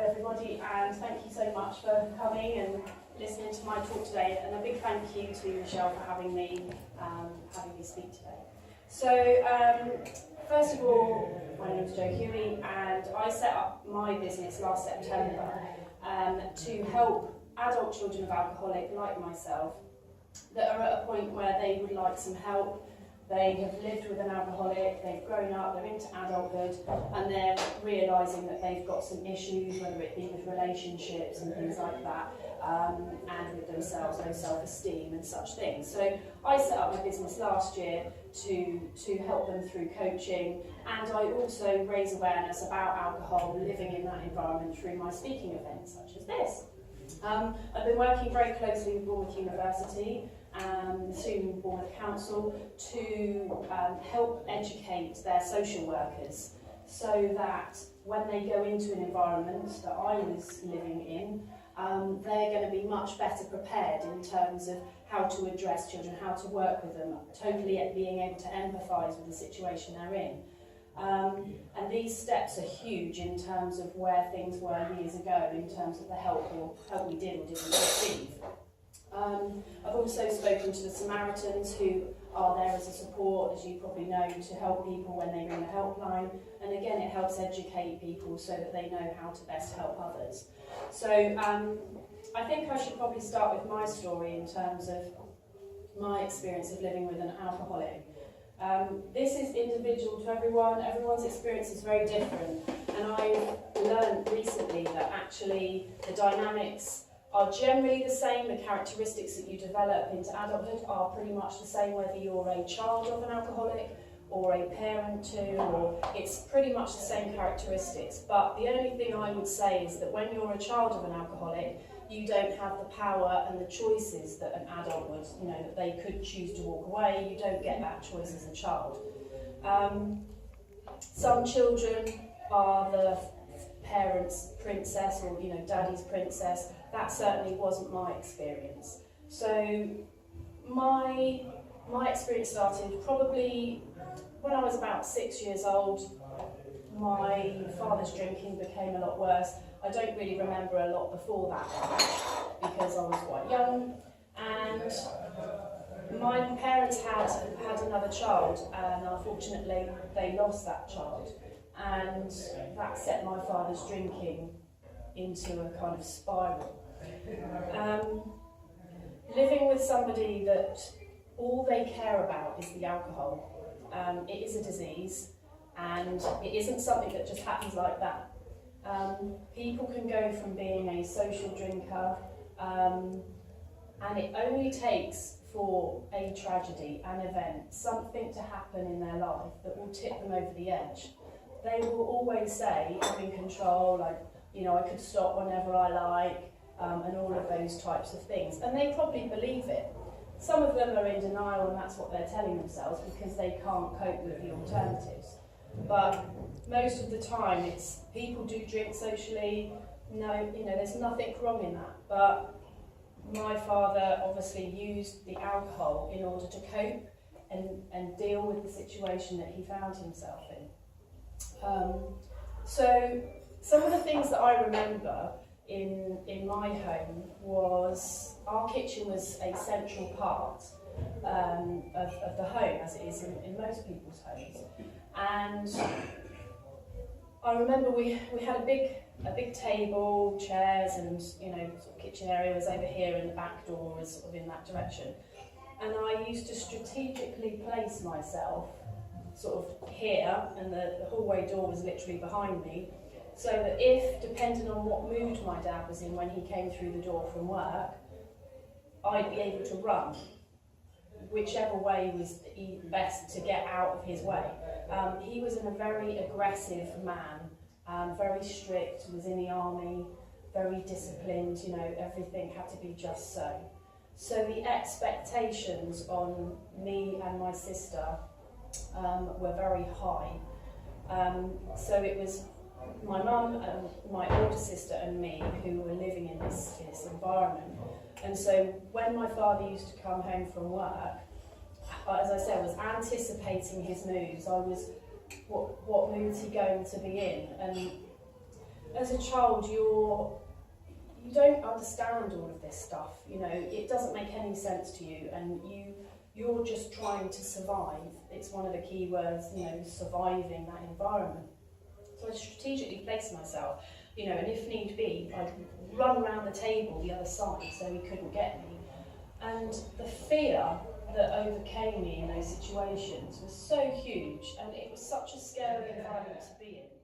Hello everybody, and thank you so much for coming and listening to my talk today, and a big thank you to Michelle for having me speak today. So first of all, my name is Huey, and I set up my business last September to help adult children of alcoholic like myself that are at a point where they would like some help. They have lived with an alcoholic, they've grown up, they're into adulthood, and they're realising that they've got some issues, whether it be with relationships and things like that, and with themselves, low self-esteem and such things. So I set up my business last year to help them through coaching, and I also raise awareness about alcohol, living in that environment through my speaking events such as this. I've been working very closely with Bournemouth University, soon Bournemouth Council, to help educate their social workers so that when they go into an environment that I was living in, they're going to be much better prepared in terms of how to address children, how to work with them, totally being able to empathise with the situation they're in. And these steps are huge in terms of where things were years ago in terms of the help we did or didn't receive. I've also spoken to the Samaritans, who are there as a support, as you probably know, to help people when they ring the helpline, and again it helps educate people so that they know how to best help others. So I think I should probably start with my story in terms of my experience of living with an alcoholic. This is individual to everyone, everyone's experience is very different, and I've learned recently that actually the dynamics are generally the same. The characteristics that you develop into adulthood are pretty much the same whether you're a child of an alcoholic or a parent to, or it's pretty much the same characteristics. But the only thing I would say is that when you're a child of an alcoholic, you don't have the power and the choices that an adult would, that they could choose to walk away. You don't get that choice as a child. Some children are the parents' princess or, daddy's princess. That certainly wasn't my experience. So my experience started probably when I was about 6 years old. My father's drinking became a lot worse. I don't really remember a lot before that because I was quite young, and my parents had another child, and unfortunately they lost that child, and that set my father's drinking into a kind of spiral. Living with somebody that all they care about is the alcohol, it is a disease, and it isn't something that just happens like that. People can go from being a social drinker, and it only takes for a tragedy, an event, something to happen in their life that will tip them over the edge. They will always say, I'm in control, I could stop whenever I like, and all of those types of things. And they probably believe it. Some of them are in denial, and that's what they're telling themselves because they can't cope with the alternatives. But most of the time, it's people do drink socially. No, there's nothing wrong in that. But my father obviously used the alcohol in order to cope and deal with the situation that he found himself in. So some of the things that I remember in my home was our kitchen was a central part of the home, as it is in most people's homes. And I remember we had a big table, chairs, and sort of kitchen area was over here, and the back door was sort of in that direction. And I used to strategically place myself sort of here, and the hallway door was literally behind me, so that if, depending on what mood my dad was in when he came through the door from work, I'd be able to run whichever way was best to get out of his way. He was a very aggressive man, very strict, was in the army, very disciplined, everything had to be just so. So the expectations on me and my sister were very high. So it was my mum and my older sister and me who were living in this environment. And so when my father used to come home from work, as I said, I was anticipating his moods. I was, what mood is he going to be in? And as a child, you don't understand all of this stuff. You know, it doesn't make any sense to you, and you're just trying to survive. It's one of the key words, you know, surviving that environment. So I strategically placed myself, you know, and if need be, I'd run around the table the other side so he couldn't get me. And the fear that overcame me in those situations was so huge, and it was such a scary environment to be in.